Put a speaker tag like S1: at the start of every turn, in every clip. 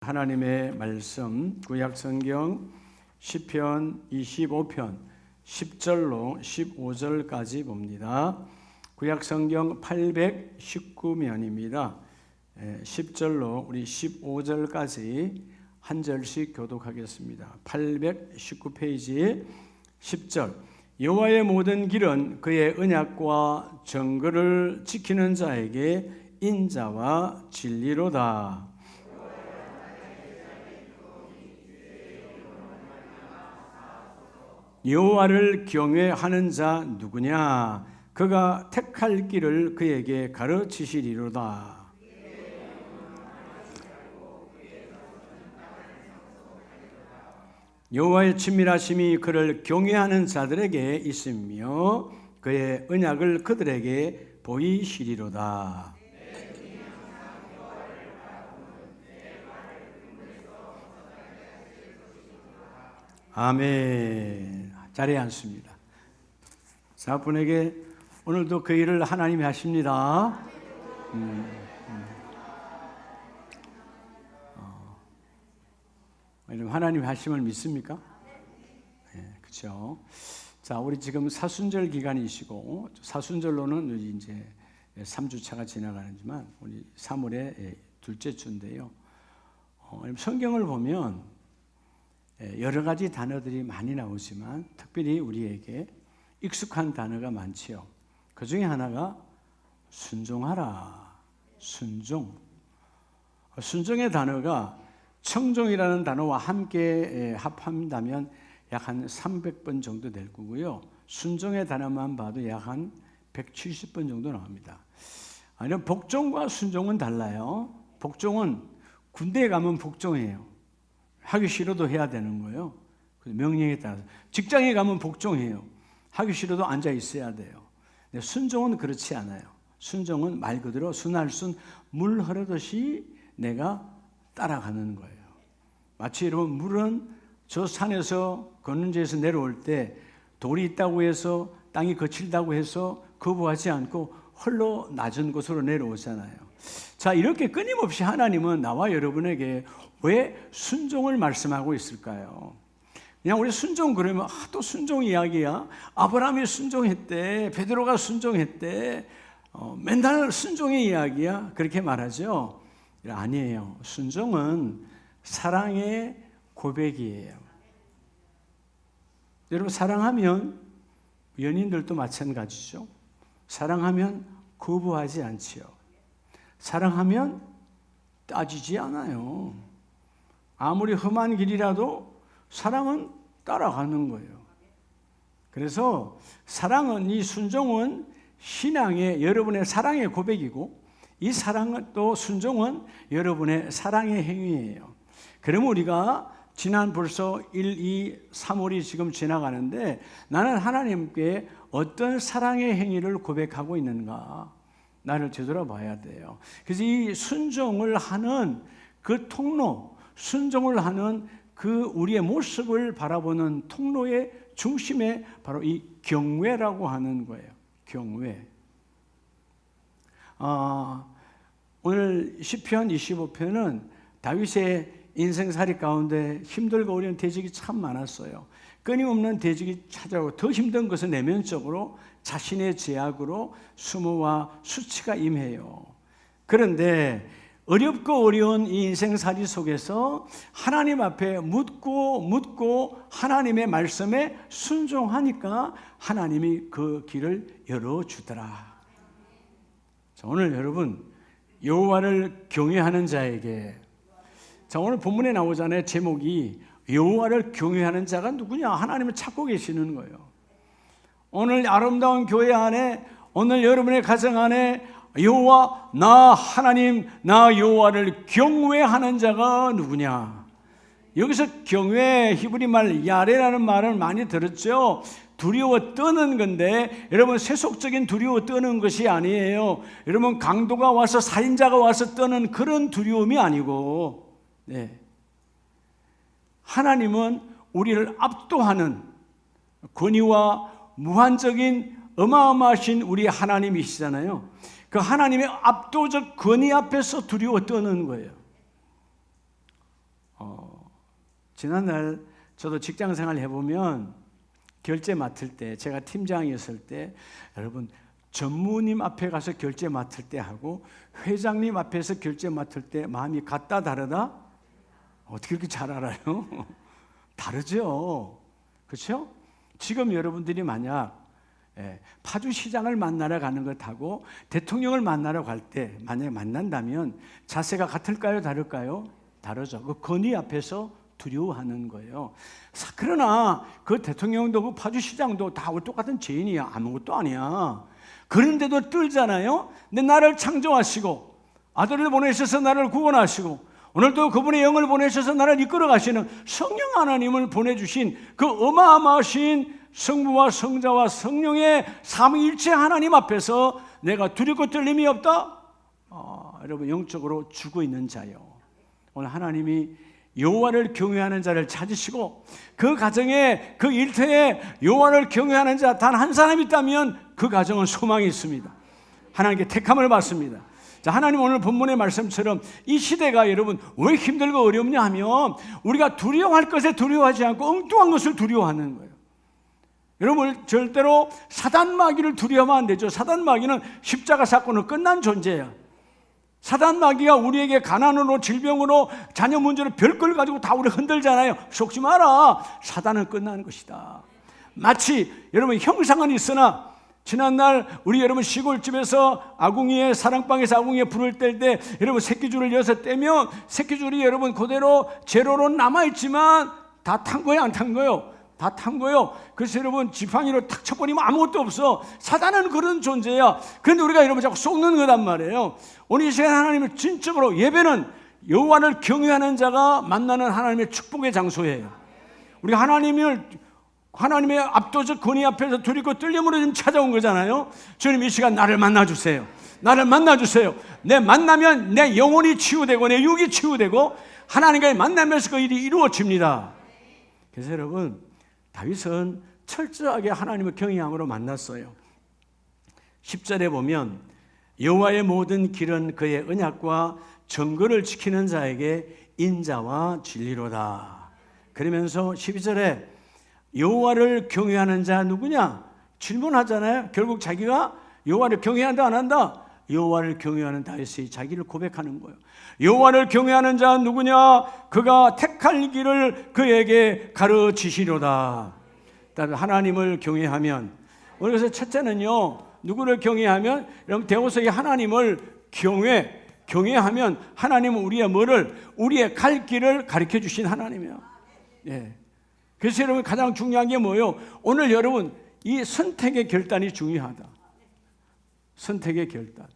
S1: 하나님의 말씀 구약성경 시편 25편 10절로 15절까지 봅니다. 구약성경 819면입니다. 10절로 우리 15절까지 한 절씩 교독하겠습니다. 819페이지 10절 여호와의 모든 길은 그의 언약과 정글을 지키는 자에게 인자와 진리로다. 여호와를 경외하는 자 누구냐? 그가 택할 길을 그에게 가르치시리로다. 여호와의 친밀하심이 그를 경외하는 자들에게 있으며 그의 언약을 그들에게 보이시리로다. 아멘. 자리에 앉습니다. 자, 분에게 오늘도 그 일을 하나님이 하십니다. 하나님이 하심을 믿습니까? 네, 그렇죠. 자, 우리 지금 사순절 기간이시고 사순절로는 이제 3주차가 지나가지만 우리 3월의 둘째 주인데요. 성경을 보면 여러 가지 단어들이 많이 나오지만 특별히 우리에게 익숙한 단어가 많지요. 그 중에 하나가 순종하라. 순종의 단어가 청종이라는 단어와 함께 합한다면 약 한 300번 정도 될 거고요. 순종의 단어만 봐도 약 한 170번 정도 나옵니다. 아니면 복종과 순종은 달라요. 복종은 군대에 가면 복종해요. 하기 싫어도 해야 되는 거예요. 명령에 따라서. 직장에 가면 복종해요. 하기 싫어도 앉아 있어야 돼요. 근데 순종은 그렇지 않아요. 순종은 말 그대로 순할순 물 흐르듯이 내가 따라가는 거예요. 마치 여러분 물은 저 산에서 건넌지에서 내려올 때 돌이 있다고 해서 땅이 거칠다고 해서 거부하지 않고 홀로 낮은 곳으로 내려오잖아요. 자, 이렇게 끊임없이 하나님은 나와 여러분에게 왜 순종을 말씀하고 있을까요? 그냥 우리 순종 그러면 또 순종 이야기야. 아브라함이 순종했대. 베드로가 순종했대. 맨날 순종의 이야기야. 그렇게 말하죠. 아니에요. 순종은 사랑의 고백이에요. 여러분 사랑하면 연인들도 마찬가지죠. 사랑하면 거부하지 않지요. 사랑하면 따지지 않아요. 아무리 험한 길이라도 사랑은 따라가는 거예요. 그래서 사랑은, 이 순종은 신앙의 여러분의 사랑의 고백이고 이 사랑은 또 순종은 여러분의 사랑의 행위예요. 그러면 우리가 지난 벌써 1, 2, 3월이 지금 지나가는데 나는 하나님께 어떤 사랑의 행위를 고백하고 있는가? 나를 되돌아봐야 돼요. 그래서 이 순종을 하는 그 통로, 순종을 하는 그 우리의 모습을 바라보는 통로의 중심에 바로 이 경외라고 하는 거예요. 경외. 오늘 시편 25편은 다윗의 인생살이 가운데 힘들고 어려운 대적이 참 많았어요. 끊임없는 대적이 찾아오고 더 힘든 것은 내면적으로 자신의 제약으로 수모와 수치가 임해요. 그런데 어렵고 어려운 이 인생살이 속에서 하나님 앞에 묻고 하나님의 말씀에 순종하니까 하나님이 그 길을 열어주더라. 자, 오늘 여러분 여호와를 경외하는 자에게, 자, 오늘 본문에 나오잖아요. 제목이 여호와를 경외하는 자가 누구냐? 하나님을 찾고 계시는 거예요. 오늘 아름다운 교회 안에, 오늘 여러분의 가정 안에 여호와, 나 하나님, 나 여호와를 경외하는 자가 누구냐? 여기서 경외, 히브리 말 야레라는 말을 많이 들었죠. 두려워 떠는 건데 여러분 세속적인 두려워 떠는 것이 아니에요. 여러분 강도가 와서 살인자가 와서 떠는 그런 두려움이 아니고, 네. 하나님은 우리를 압도하는 권위와 무한적인 어마어마하신 우리 하나님이시잖아요. 그 하나님의 압도적 권위 앞에서 두려워 떠는 거예요. 지난날 저도 직장 생활 해보면 결제 맡을 때, 제가 팀장이었을 때, 여러분 전무님 앞에 가서 결제 맡을 때 하고 회장님 앞에서 결제 맡을 때 마음이 같다 다르다? 어떻게 그렇게 잘 알아요? 다르죠. 그렇죠? 지금 여러분들이 만약 파주시장을 만나러 가는 것하고 대통령을 만나러 갈 때 만약에 만난다면 자세가 같을까요? 다를까요? 다르죠. 그 건의 앞에서 두려워하는 거예요. 그러나 그 대통령도 그 파주시장도 다 똑같은 죄인이야. 아무것도 아니야. 그런데도 떨잖아요. 근데 나를 창조하시고 아들을 보내셔서 나를 구원하시고 오늘도 그분의 영을 보내셔서 나를 이끌어 가시는 성령 하나님을 보내주신 그 어마어마하신 성부와 성자와 성령의 삼위일체 하나님 앞에서 내가 두렵고 떨림이 없다? 여러분 영적으로 죽어 있는 자요. 오늘 하나님이 여호와를 경외하는 자를 찾으시고 그 가정에 그 일터에 여호와를 경외하는 자 단 한 사람이 있다면 그 가정은 소망이 있습니다. 하나님께 택함을 받습니다. 자, 하나님 오늘 본문의 말씀처럼 이 시대가 여러분 왜 힘들고 어렵냐 하면 우리가 두려워할 것에 두려워하지 않고 엉뚱한 것을 두려워하는 거예요. 여러분 절대로 사단 마귀를 두려워하면 안 되죠. 사단 마귀는 십자가 사건으로 끝난 존재야. 사단 마귀가 우리에게 가난으로 질병으로 자녀 문제로 별걸 가지고 다 우리 흔들잖아요. 속지 마라. 사단은 끝나는 것이다. 마치 여러분 형상은 있으나 지난날 우리 여러분 시골집에서 아궁이에 사랑방에서 아궁이에 불을 뗄 때 여러분 새끼줄을 여서 떼면 새끼줄이 여러분 그대로 제로로 남아있지만 다 탄 거예요? 안 탄 거예요? 다 탄 거예요. 그래서 여러분 지팡이로 탁 쳐버리면 아무것도 없어. 사단은 그런 존재야. 그런데 우리가 여러분 자꾸 속는 거단 말이에요. 오늘 이 시간 하나님을 진적으로 예배는 여호와를 경외하는 자가 만나는 하나님의 축복의 장소예요. 우리가 하나님의 압도적 권위 앞에서 두렵고 떨림으로 지금 찾아온 거잖아요. 주님 이 시간 나를 만나주세요. 나를 만나주세요. 내 만나면 내 영혼이 치유되고 내 육이 치유되고 하나님과의 만나면서 그 일이 이루어집니다. 그래서 여러분 다윗은 철저하게 하나님을 경외함으로 만났어요. 10절에 보면 여호와의 모든 길은 그의 언약과 정거를 지키는 자에게 인자와 진리로다. 그러면서 12절에 여호와를 경외하는 자 누구냐? 질문하잖아요. 결국 자기가 여호와를 경외한다 안 한다? 여호와를 경외하는 다윗이 자기를 고백하는 거예요. 여호와를 경외하는 자 누구냐? 그가 택할 길을 그에게 가르치시려다. 하나님을 경외하면 그래서 첫째는요. 누구를 경외하면 여러분 데오스의 하나님을 경외하면 하나님은 우리의 갈 길을 가르쳐 주신 하나님이에요. 예. 그래서 여러분 가장 중요한 게 뭐예요? 오늘 여러분 이 선택의 결단이 중요하다. 선택의 결단.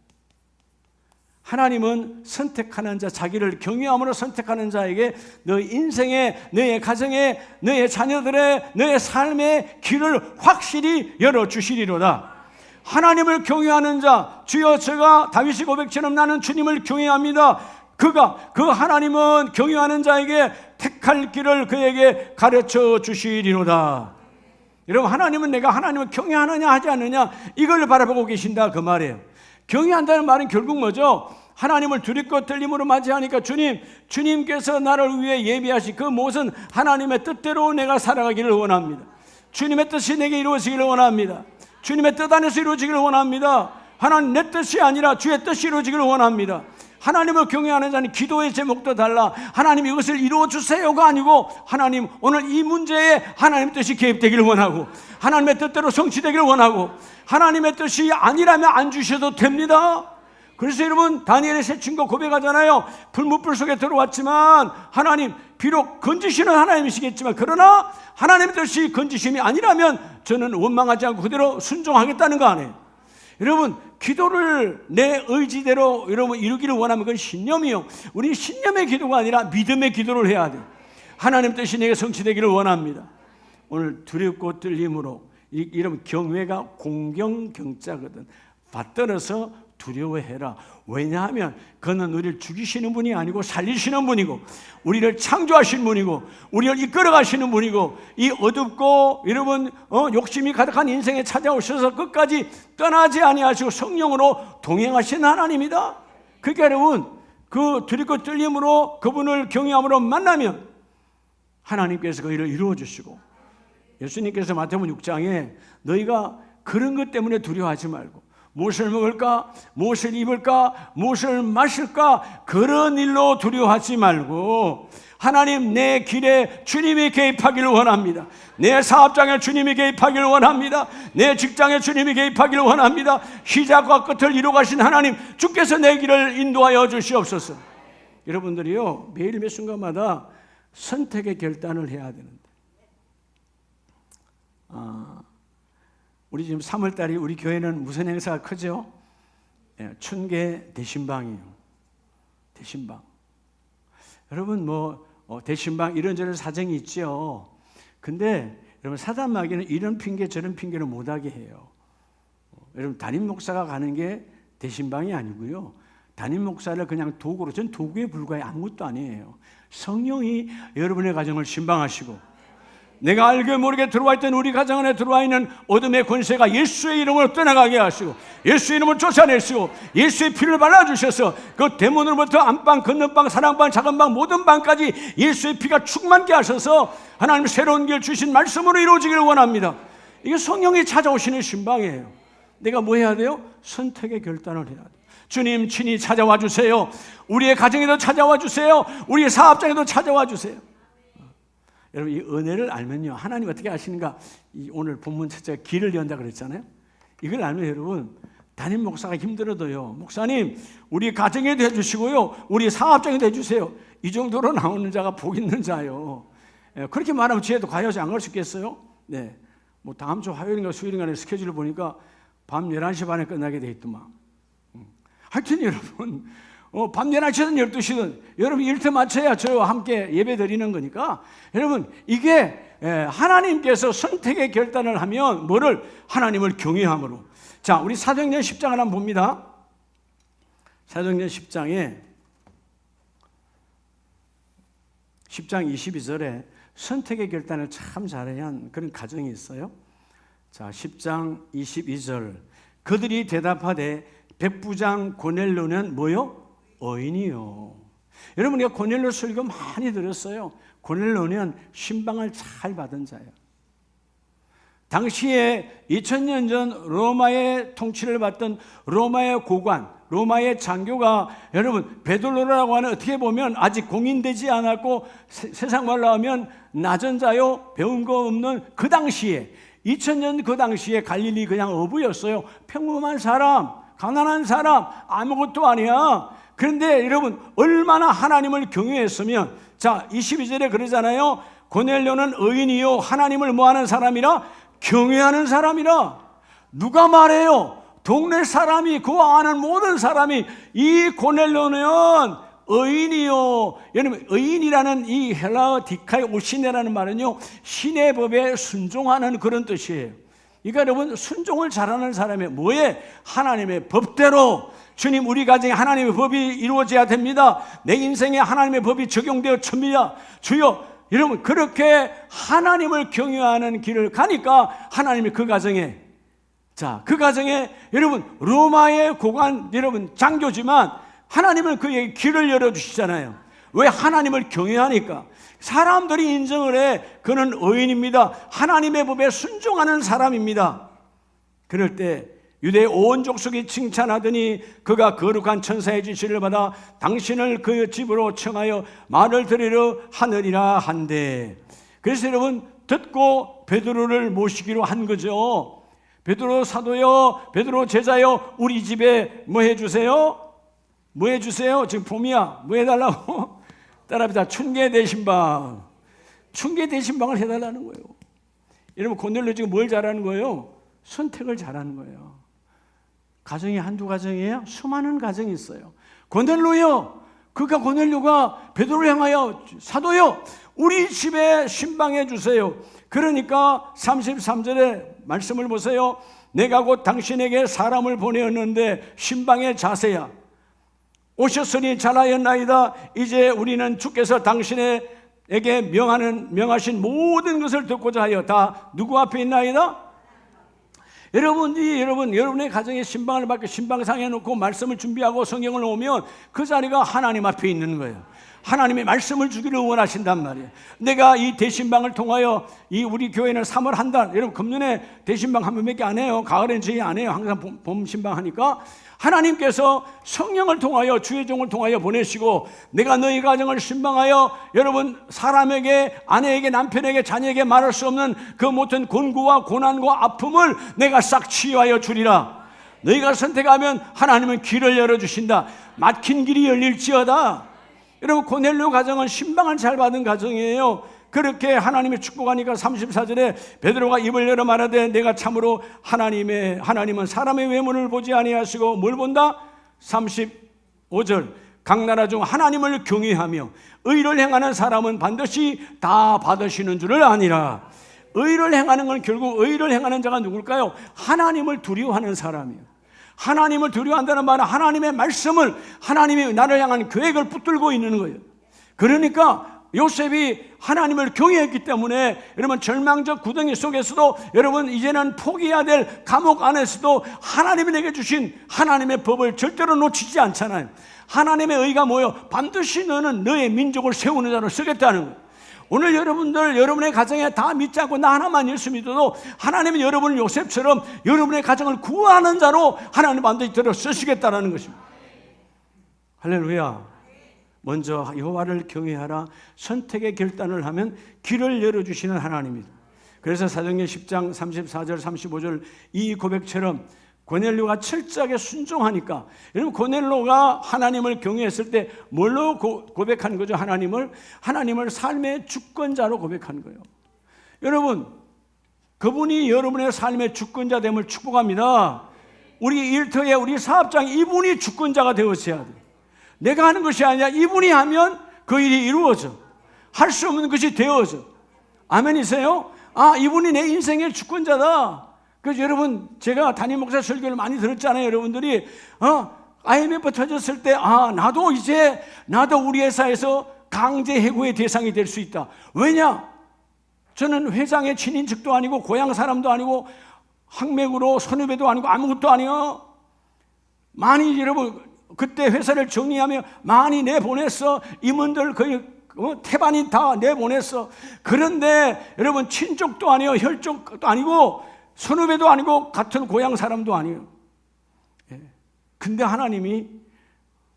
S1: 하나님은 선택하는 자, 자기를 경외함으로 선택하는 자에게 너의 인생에, 너의 가정에, 너의 자녀들의, 너의 삶의 길을 확실히 열어주시리로다. 하나님을 경외하는 자, 주여 제가 다윗이 고백처럼 나는 주님을 경외합니다. 그 하나님은 경외하는 자에게 택할 길을 그에게 가르쳐 주시리로다. 여러분 하나님은 내가 하나님을 경외하느냐 하지 않느냐 이걸 바라보고 계신다 그 말이에요. 경외한다는 말은 결국 뭐죠? 하나님을 두렵고 떨림으로 맞이하니까 주님께서 나를 위해 예비하신 그 모든 하나님의 뜻대로 내가 살아가기를 원합니다. 주님의 뜻이 내게 이루어지기를 원합니다. 주님의 뜻 안에서 이루어지기를 원합니다. 하나님 내 뜻이 아니라 주의 뜻이 이루어지기를 원합니다. 하나님을 경외하는 자는 기도의 제목도 달라. 하나님 이것을 이루어주세요가 아니고 하나님 오늘 이 문제에 하나님의 뜻이 개입되기를 원하고 하나님의 뜻대로 성취되기를 원하고 하나님의 뜻이 아니라면 안 주셔도 됩니다. 그래서 여러분 다니엘의 세 친구 고백하잖아요. 불못불 속에 들어왔지만 하나님 비록 건지시는 하나님이시겠지만 그러나 하나님의 뜻이 건지심이 아니라면 저는 원망하지 않고 그대로 순종하겠다는 거 아니에요. 여러분 기도를 내 의지대로 여러분 이루기를 원하면 그건 신념이요. 우리 신념의 기도가 아니라 믿음의 기도를 해야 돼요. 하나님 뜻이 내게 성취되기를 원합니다. 오늘 두렵고 떨림으로 이러면 경외가 공경경자거든. 받들어서 두려워해라. 왜냐하면 그는 우리를 죽이시는 분이 아니고 살리시는 분이고 우리를 창조하신 분이고 우리를 이끌어 가시는 분이고 이 어둡고 여러분 욕심이 가득한 인생에 찾아오셔서 끝까지 떠나지 아니하시고 성령으로 동행하신 하나님이다. 그러니까 여러분 그 두렵고 떨림으로 그분을 경외함으로 만나면 하나님께서 그 일을 이루어 주시고, 예수님께서 마태복음 6장에 너희가 그런 것 때문에 두려워하지 말고 무엇을 먹을까, 무엇을 입을까, 무엇을 마실까, 그런 일로 두려워하지 말고 하나님, 내 길에 주님이 개입하기를 원합니다. 내 사업장에 주님이 개입하기를 원합니다. 내 직장에 주님이 개입하기를 원합니다. 시작과 끝을 이루가신 하나님, 주께서 내 길을 인도하여 주시옵소서. 여러분들이요, 매일 매 순간마다 선택의 결단을 해야 되는데, 우리 지금 3월달이 우리 교회는 무슨 행사가 크죠? 춘계 대신방이에요. 대신방. 여러분 대신방 이런저런 사정이 있죠. 근데 여러분, 사단 마귀는 이런 핑계 저런 핑계를 못하게 해요. 여러분, 담임 목사가 가는 게 대신방이 아니고요, 담임 목사를 그냥 도구로, 전 도구에 불과해, 아무것도 아니에요. 성령이 여러분의 가정을 신방하시고, 내가 알게 모르게 들어와 있던 우리 가정 안에 들어와 있는 어둠의 권세가 예수의 이름으로 떠나가게 하시고, 예수의 이름을 쫓아내시고, 예수의 피를 발라주셔서 그 대문으로부터 안방, 건너방, 사랑방, 작은방, 모든 방까지 예수의 피가 충만케 하셔서 하나님 새로운 길 주신 말씀으로 이루어지기를 원합니다. 이게 성령이 찾아오시는 신방이에요. 내가 뭐 해야 돼요? 선택의 결단을 해야 돼요. 주님 친히 찾아와 주세요. 우리의 가정에도 찾아와 주세요. 우리의 사업장에도 찾아와 주세요. 여러분, 이 은혜를 알면요, 하나님 어떻게 아시는가? 오늘 본문 첫째 길을 연다 그랬잖아요. 이걸 알면 여러분, 담임 목사가 힘들어도요, 목사님 우리 가정에도 해주시고요, 우리 사업장에도 해주세요, 이 정도로 나오는 자가 복 있는 자요. 그렇게 말하면 지혜도 가야지 안 갈 수 있겠어요? 네, 다음 주 화요일인가 수요일인가 스케줄을 보니까 밤 11시 반에 끝나게 돼 있더만. 하여튼 여러분, 밤 11시든 12시든 여러분 일터 맞춰야 저와 함께 예배 드리는 거니까, 여러분 이게 하나님께서 선택의 결단을 하면 뭐를? 하나님을 경외함으로. 자, 우리 사도행전 10장을 한번 봅니다. 사도행전 10장에 10장 22절에 선택의 결단을 참 잘해야 한 그런 가정이 있어요. 자, 10장 22절, 그들이 대답하되 백부장 고넬료는 뭐요? 어인이요. 여러분, 우리가 고넬료 설교 많이 들었어요. 고넬료는 신방을 잘 받은 자예요. 당시에 2000년 전 로마의 통치를 받던 로마의 고관, 로마의 장교가, 여러분 베드로라고 하는, 어떻게 보면 아직 공인되지 않았고 세상 말로 하면 낮은 자요, 배운 거 없는 그 당시에, 2000년 그 당시에 갈릴리 그냥 어부였어요. 평범한 사람, 가난한 사람, 아무것도 아니야. 그런데 여러분, 얼마나 하나님을 경외했으면, 자 22절에 그러잖아요. 고넬료는 의인이요 하나님을 뭐하는 사람이라? 경외하는 사람이라. 누가 말해요? 동네 사람이, 그 아는 모든 사람이 이 고넬료는 의인이요. 여러분, 의인이라는 이 헬라어 디카이 오시네라는 말은요, 신의 법에 순종하는 그런 뜻이에요. 그러니까 여러분, 순종을 잘하는 사람이 뭐에? 하나님의 법대로. 주님, 우리 가정에 하나님의 법이 이루어져야 됩니다. 내 인생에 하나님의 법이 적용되어 칩니다. 주여, 여러분 그렇게 하나님을 경외하는 길을 가니까 하나님이 그 가정에, 자, 그 가정에 여러분 로마의 고관, 여러분 장교지만 하나님은 그에게 길을 열어주시잖아요. 왜? 하나님을 경외하니까. 사람들이 인정을 해. 그는 의인입니다. 하나님의 법에 순종하는 사람입니다. 그럴 때 유대 온 족속이 칭찬하더니 그가 거룩한 천사의 지시를 받아 당신을 그 집으로 청하여 말을 들으려 하느니라 한대. 그래서 여러분, 듣고 베드로를 모시기로 한 거죠. 베드로 사도요, 베드로 제자요, 우리 집에 뭐 해주세요? 뭐 해주세요? 지금 봄이야. 뭐 해달라고? 따라합니다. 춘계 대신방. 춘계 대신방을 해달라는 거예요. 여러분, 고넬료 지금 뭘 잘하는 거예요? 선택을 잘하는 거예요. 가정이 한두 가정이에요? 수많은 가정이 있어요. 고넬료요, 그러니까 고넬료가 베드로를 향하여 사도요, 우리 집에 신방해 주세요. 그러니까 33절에 말씀을 보세요. 내가 곧 당신에게 사람을 보내었는데 신방의 자세야. 오셨으니 잘하였나이다. 이제 우리는 주께서 당신에게 명하신 모든 것을 듣고자 하여 다 누구 앞에 있나이다? 여러분의 가정에 신방을 받고 신방상에 놓고 말씀을 준비하고 성경을 오면 그 자리가 하나님 앞에 있는 거예요. 하나님의 말씀을 주기를 원하신단 말이에요. 내가 이 대신방을 통하여 이 우리 교회는 3월 한 달, 여러분 금년에 대신방 한 번밖에 안 해요. 가을엔 저희 안 해요. 항상 봄 신방 하니까 하나님께서 성령을 통하여 주의 종을 통하여 보내시고 내가 너희 가정을 신방하여 여러분 사람에게 아내에게 남편에게 자녀에게 말할 수 없는 그 모든 곤고와 고난과 아픔을 내가 싹 치유하여 주리라. 너희가 선택하면 하나님은 길을 열어주신다. 막힌 길이 열릴지어다. 여러분 고넬료 가정은 신방을 잘 받은 가정이에요. 그렇게 하나님의 축복하니까 34절에 베드로가 입을 열어 말하되 내가 참으로 하나님은 사람의 외모를 보지 아니하시고 뭘 본다? 35절 각 나라 중 하나님을 경외하며 의를 행하는 사람은 반드시 다 받으시는 줄을 아니라. 의를 행하는 건 결국 의를 행하는 자가 누굴까요? 하나님을 두려워하는 사람이에요. 하나님을 두려워한다는 말은 하나님의 말씀을 하나님이 나를 향한 계획을 붙들고 있는 거예요. 그러니까 요셉이 하나님을 경외했기 때문에 여러분 절망적 구덩이 속에서도 여러분 이제는 포기해야 될 감옥 안에서도 하나님이 내게 주신 하나님의 법을 절대로 놓치지 않잖아요. 하나님의 의가 뭐예요? 반드시 너는 너의 민족을 세우는 자로 쓰겠다는 거예요. 오늘 여러분들 여러분의 가정에 다 믿지 않고 나 하나만 예수 믿어도 하나님은 여러분을 요셉처럼 여러분의 가정을 구하는 자로 하나님 반드시 들어 쓰시겠다는 것입니다. 할렐루야. 먼저 여호와를 경외하라. 선택의 결단을 하면 길을 열어주시는 하나님입니다. 그래서 사도행전 10장 34절 35절 이 고백처럼 고넬료가 철저하게 순종하니까 여러분 고넬료가 하나님을 경외했을 때 뭘로 고백한 거죠? 하나님을 삶의 주권자로 고백한 거예요. 여러분 그분이 여러분의 삶의 주권자 됨을 축복합니다. 우리 일터에 우리 사업장에 이분이 주권자가 되었어야 돼요. 내가 하는 것이 아니라 이분이 하면 그 일이 이루어져. 할 수 없는 것이 되어져. 아멘이세요? 아, 이분이 내 인생의 주권자다. 그래서 여러분 제가 담임 목사 설교를 많이 들었잖아요. 여러분들이 IMF 터졌을 때 나도 우리 회사에서 강제 해고의 대상이 될 수 있다. 왜냐? 저는 회장의 친인척도 아니고 고향 사람도 아니고 항맥으로 선후배도 아니고 아무것도 아니요. 많이 여러분 그때 회사를 정리하며 많이 내보냈어. 임원들 거의 태반이 다 내보냈어. 그런데 여러분 친족도 아니요, 혈족도 아니고 선후배도 아니고 같은 고향 사람도 아니에요. 근데 하나님이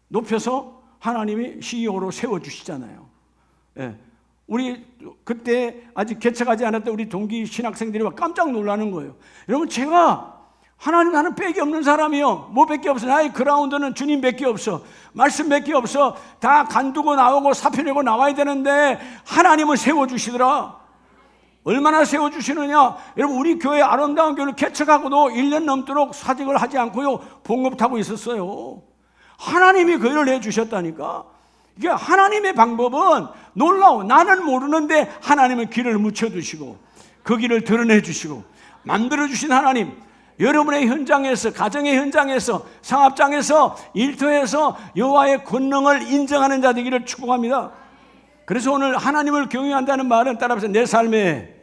S1: 높여서 하나님이 CEO로 세워주시잖아요. 우리 그때 아직 개척하지 않았던 우리 동기 신학생들이 깜짝 놀라는 거예요. 여러분 제가 하나님 나는 빽이 없는 사람이요. 뭐 빽이 없어. 나의 그라운드는 주님 빽이 없어. 말씀 빽이 없어. 다 간두고 나오고 사표 내고 나와야 되는데 하나님을 세워주시더라. 얼마나 세워주시느냐. 여러분 우리 교회 아름다운 교회를 개척하고도 1년 넘도록 사직을 하지 않고요 봉급타고 있었어요. 하나님이 그 일을 해주셨다니까. 이게 하나님의 방법은 놀라워. 나는 모르는데 하나님은 길을 묻혀두시고 그 길을 드러내주시고 만들어주신 하나님, 여러분의 현장에서, 가정의 현장에서, 상업장에서, 일터에서 여호와의 권능을 인정하는 자 되기를 축복합니다. 그래서 오늘 하나님을 경외한다는 말은 따라서 내 삶에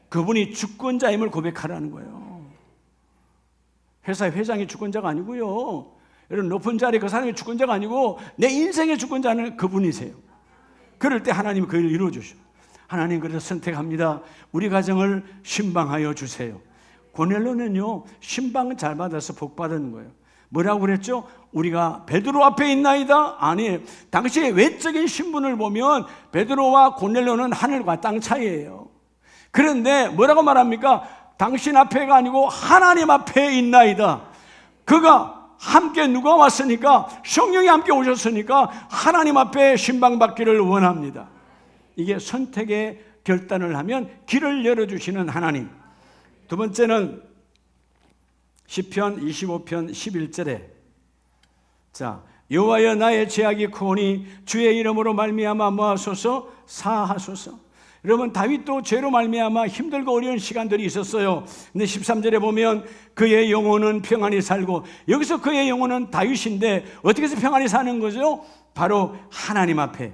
S1: 그분이 주권자임을 고백하라는 거예요. 회사의 회장이 주권자가 아니고요, 여러분 높은 자리에 그 사람이 주권자가 아니고 내 인생의 주권자는 그분이세요. 그럴 때 하나님이 그 일을 이루어주셔. 하나님 그래서 선택합니다. 우리 가정을 신방하여 주세요. 고넬료는요 신방 잘 받아서 복 받은 거예요. 뭐라고 그랬죠? 우리가 베드로 앞에 있나이다? 아니, 당시의 외적인 신분을 보면 베드로와 고넬료는 하늘과 땅 차이예요. 그런데 뭐라고 말합니까? 당신 앞에가 아니고 하나님 앞에 있나이다. 그가 함께 누가 왔으니까, 성령이 함께 오셨으니까 하나님 앞에 신방받기를 원합니다. 이게 선택의 결단을 하면 길을 열어주시는 하나님. 두 번째는 시편 25편 11절에 자, 여호와여 나의 죄악이 크오니 주의 이름으로 말미암아 뭐하소서? 사하소서. 여러분 다윗도 죄로 말미암아 힘들고 어려운 시간들이 있었어요. 근데 13절에 보면 그의 영혼은 평안히 살고, 여기서 그의 영혼은 다윗인데 어떻게 해서 평안히 사는 거죠? 바로 하나님 앞에,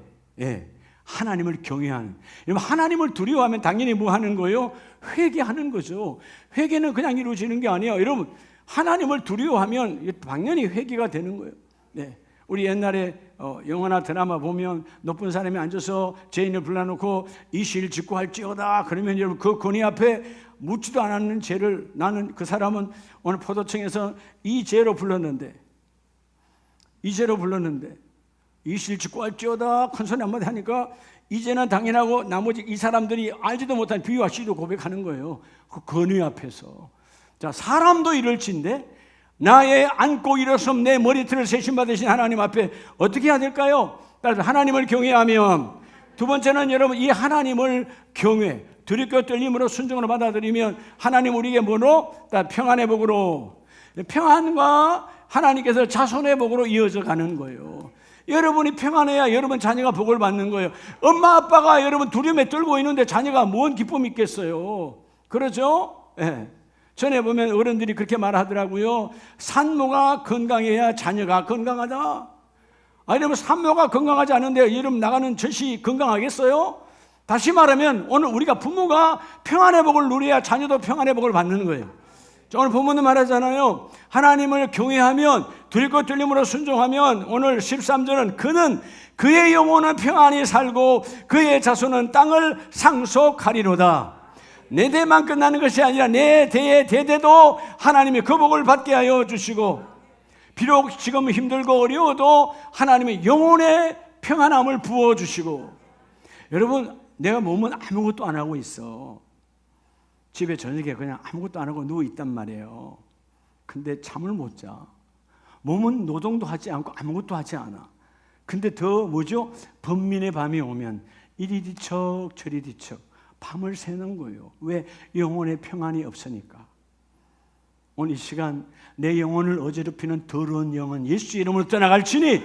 S1: 하나님을 경외하는. 여러분 하나님을 두려워하면 당연히 뭐 하는 거예요? 회개하는 거죠. 회개는 그냥 이루어지는 게 아니에요. 여러분 하나님을 두려워하면 당연히 회개가 되는 거예요. 우리 옛날에 영화나 드라마 보면 높은 사람이 앉아서 죄인을 불러놓고 이 시를 짓고 할지어다 그러면 여러분 그 권위 앞에 묻지도 않았는 죄를 나는 그 사람은 오늘 포도청에서 이 죄로 불렀는데 이 시를 짓고 할지어다 큰 소리 한마디 하니까 이제는 당연하고 나머지 이 사람들이 알지도 못한 B와 C도 고백하는 거예요. 그 권위 앞에서. 자, 사람도 이럴진데 나의 안고 일어섬 내 머리털을 세심받으신 하나님 앞에 어떻게 해야 될까요? 따라서 하나님을 경외하면, 두 번째는 여러분 이 하나님을 경외, 두렵고 떨림으로 순종으로 받아들이면 하나님 우리에게 뭐로? 평안의 복으로, 평안과 하나님께서 자손의 복으로 이어져 가는 거예요. 여러분이 평안해야 여러분 자녀가 복을 받는 거예요. 엄마 아빠가 여러분 두려움에 떨고 있는데 자녀가 뭔 기쁨이 있겠어요? 그렇죠? 네. 전에 보면 어른들이 그렇게 말하더라고요. 산모가 건강해야 자녀가 건강하다. 여러분 산모가 건강하지 않은데 여러분 나가는 젖이 건강하겠어요? 다시 말하면 오늘 우리가 부모가 평안의 복을 누려야 자녀도 평안의 복을 받는 거예요. 오늘 본문도 말하잖아요. 하나님을 경외하면 두렵고 떨림으로 순종하면 오늘 13절은 그는 그의 영혼은 평안히 살고 그의 자손은 땅을 상속하리로다. 내 대만 끝나는 것이 아니라 내 대의 대대도 하나님의 그 복을 받게 하여 주시고, 비록 지금 힘들고 어려워도 하나님의 영혼의 평안함을 부어주시고. 여러분 내가 몸은 아무것도 안 하고 있어. 집에 저녁에 그냥 아무것도 안 하고 누워있단 말이에요. 근데 잠을 못 자. 몸은 노동도 하지 않고 아무것도 하지 않아. 근데 더 뭐죠? 번민의 밤이 오면 이리 뒤척 저리 뒤척 밤을 새는 거예요. 왜? 영혼의 평안이 없으니까. 오늘 이 시간 내 영혼을 어지럽히는 더러운 영은 예수 이름으로 떠나갈지니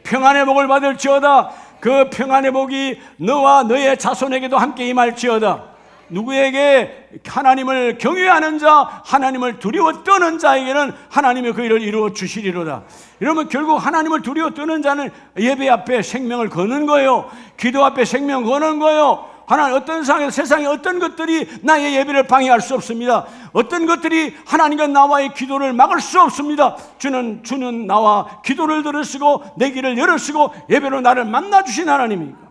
S1: 평안의 복을 받을지어다. 그 평안의 복이 너와 너의 자손에게도 함께 임할지어다. 누구에게? 하나님을 경외하는 자, 하나님을 두려워 떠는 자에게는 하나님의 그 일을 이루어 주시리로다. 여러분 결국 하나님을 두려워 떠는 자는 예배 앞에 생명을 거는 거예요. 기도 앞에 생명을 거는 거예요. 하나님 어떤 상황에서 세상의 어떤 것들이 나의 예배를 방해할 수 없습니다. 어떤 것들이 하나님과 나와의 기도를 막을 수 없습니다. 주는 나와 기도를 들으시고 내 길을 열으시고 예배로 나를 만나주신 하나님입니다.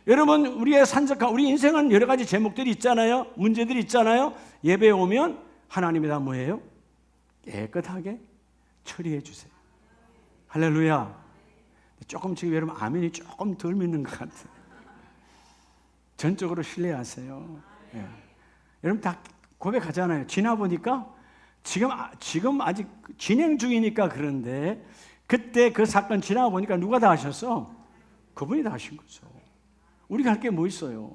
S1: 여러분 우리의 산적한 우리 인생은 여러 가지 제목들이 있잖아요. 문제들이 있잖아요. 예배에 오면 하나님이 다 뭐예요? 깨끗하게 처리해 주세요. 할렐루야. 조금 지금 여러분 아멘이 조금 덜 믿는 것 같아요. 전적으로 신뢰하세요. 예. 여러분 다 고백하잖아요. 지나보니까 지금 아직 진행 중이니까 그런데 그때 그 사건 지나보니까 누가 다 하셨어? 그분이 다 하신 거죠. 우리가 할 게 뭐 있어요?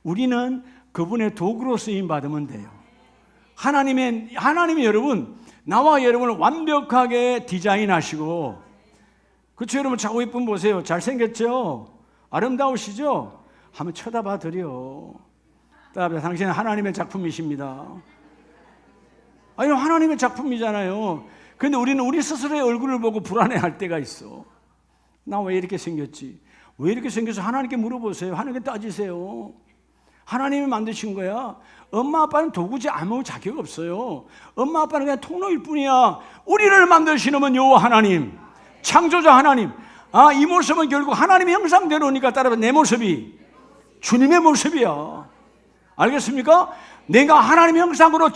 S1: 우리는 그분의 도구로 쓰임 받으면 돼요. 하나님이 여러분 나와 여러분을 완벽하게 디자인하시고, 그렇죠? 여러분 자꾸 이쁜 보세요. 잘생겼죠? 아름다우시죠? 한번 쳐다봐 드려. 당신은 하나님의 작품이십니다. 아니 하나님의 작품이잖아요. 그런데 우리는 우리 스스로의 얼굴을 보고 불안해할 때가 있어. 나 왜 이렇게 생겼지? 왜 이렇게 생겨서 하나님께 물어보세요. 하나님께 따지세요. 하나님이 만드신 거야. 엄마 아빠는 도구지 아무 자격 없어요. 엄마 아빠는 그냥 통로일 뿐이야. 우리를 만드시는 분 여호와 하나님, 창조자 하나님. 이 모습은 결국 하나님의 형상대로니까 따라서 내 모습이 주님의 모습이야. 알겠습니까? 내가 하나님의 형상으로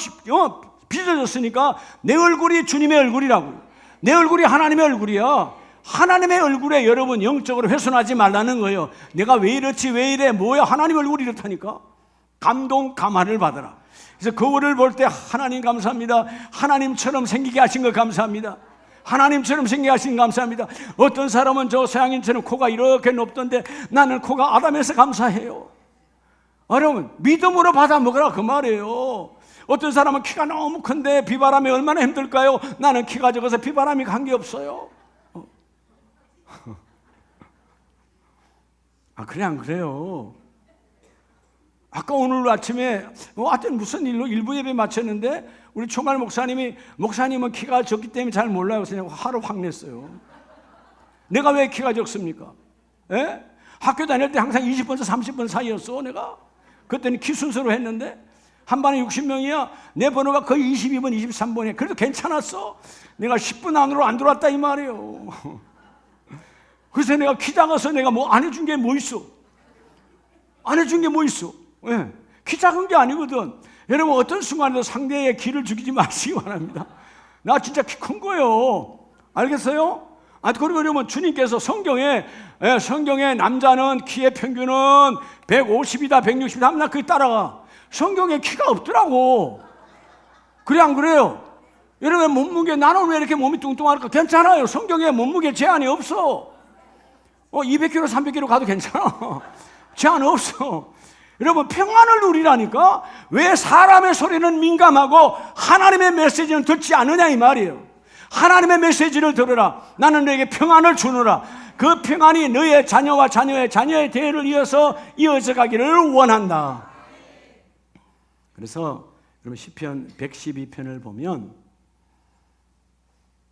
S1: 빚어졌으니까 내 얼굴이 주님의 얼굴이라고. 내 얼굴이 하나님의 얼굴이야. 하나님의 얼굴에 여러분 영적으로 훼손하지 말라는 거예요. 내가 왜 이렇지 왜 이래 뭐야? 하나님 얼굴이 이렇다니까. 감동 감화를 받아라. 그래서 거울을 볼 때 하나님 감사합니다. 하나님처럼 생기게 하신 거 감사합니다. 하나님처럼 생기게 하신 거 감사합니다. 어떤 사람은 저 서양인처럼 코가 이렇게 높던데 나는 코가 아담해서 감사해요. 여러분 믿음으로 받아 먹으라 그 말이에요. 어떤 사람은 키가 너무 큰데 비바람이 얼마나 힘들까요? 나는 키가 적어서 비바람이 관계없어요. 그래 안 그래요? 아까 오늘 아침에 하여튼 무슨 일로 일부 예배 마쳤는데 우리 총괄 목사님은 키가 적기 때문에 잘 몰라요. 그래서 화를 확 냈어요. 내가 왜 키가 적습니까? 예? 학교 다닐 때 항상 20번에서 30번 사이였어 내가. 그때는 키 순서로 했는데 한 반에 60명이야. 내 번호가 거의 22번 23번이야. 그래도 괜찮았어. 내가 10분 안으로 안 들어왔다 이 말이에요. 그래서 내가 키 작아서 내가 뭐 안 해준 게 뭐 있어? 안 해준 게 뭐 있어? 예. 키 작은 게 아니거든. 여러분 어떤 순간에도 상대의 키를 죽이지 마시기 바랍니다. 나 진짜 키 큰 거예요. 알겠어요? 그리고 그러면 주님께서 성경에 남자는 키의 평균은 150이다 160이다 하면 나 그게 따라가. 성경에 키가 없더라고. 그래 안 그래요? 여러분 몸무게 나는 왜 이렇게 몸이 뚱뚱할까? 괜찮아요. 성경에 몸무게 제한이 없어. 200kg 300kg 가도 괜찮아. 제한 없어. 여러분 평안을 누리라니까. 왜 사람의 소리는 민감하고 하나님의 메시지는 듣지 않느냐 이 말이에요. 하나님의 메시지를 들으라. 나는 너에게 평안을 주노라. 그 평안이 너의 자녀와 자녀의 대를 이어서 이어져 가기를 원한다. 그래서 여러분 시편 112편을 보면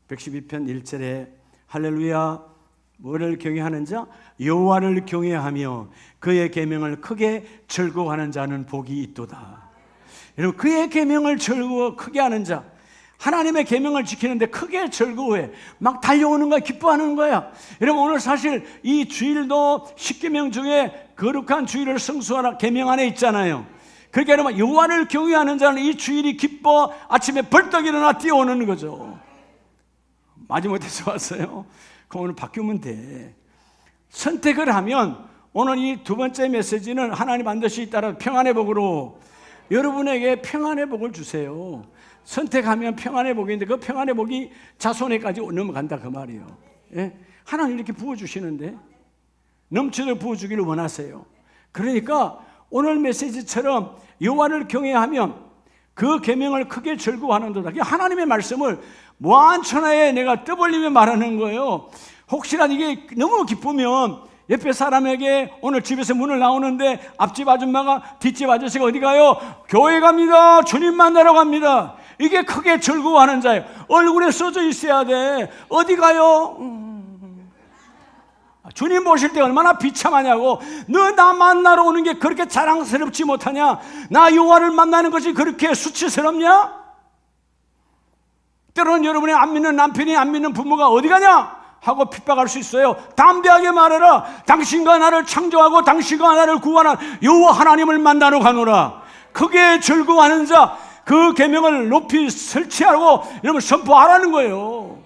S1: 112편 1절에 할렐루야 뭐를 경외하는 자? 여호와를 경외하며 그의 계명을 크게 즐거워하는 자는 복이 있도다. 여러분 그의 계명을 즐거워 크게 하는 자, 하나님의 계명을 지키는데 크게 즐거워해. 막 달려오는 거야. 기뻐하는 거야. 여러분 오늘 사실 이 주일도 10계명 중에 거룩한 주일을 성수하라 계명 안에 있잖아요. 그러니까 여러분 여호와를 경외하는 자는 이 주일이 기뻐 아침에 벌떡 일어나 뛰어오는 거죠. 마지못해서 왔어요. 그럼 오늘 바뀌면 돼. 선택을 하면 오늘 이 두 번째 메시지는 하나님 반드시 따라 평안의 복으로 여러분에게 평안의 복을 주세요. 선택하면 평안의 복인데 그 평안의 복이 자손에까지 넘어간다 그 말이에요. 예? 하나님 이렇게 부어주시는데 넘치도록 부어주기를 원하세요. 그러니까 오늘 메시지처럼 여호와를 경외하면 그 계명을 크게 즐거워하는도다. 하나님의 말씀을 무한천하에 내가 떠벌리며 말하는 거예요. 혹시라도 이게 너무 기쁘면 옆에 사람에게 오늘 집에서 문을 나오는데 앞집 아줌마가 뒷집 아저씨가 어디 가요? 교회 갑니다. 주님 만나러 갑니다. 이게 크게 즐거워하는 자예요. 얼굴에 써져 있어야 돼. 어디 가요? 주님 보실 때 얼마나 비참하냐고. 너 나 만나러 오는 게 그렇게 자랑스럽지 못하냐? 나 여호와를 만나는 것이 그렇게 수치스럽냐? 때로는 여러분이 안 믿는 남편이 안 믿는 부모가 어디 가냐? 하고 핍박할 수 있어요. 담대하게 말해라. 당신과 나를 창조하고 당신과 나를 구원한 여호와 하나님을 만나러 가노라. 크게 즐거워하는 자, 그 계명을 높이 설치하고 여러분 선포하라는 거예요.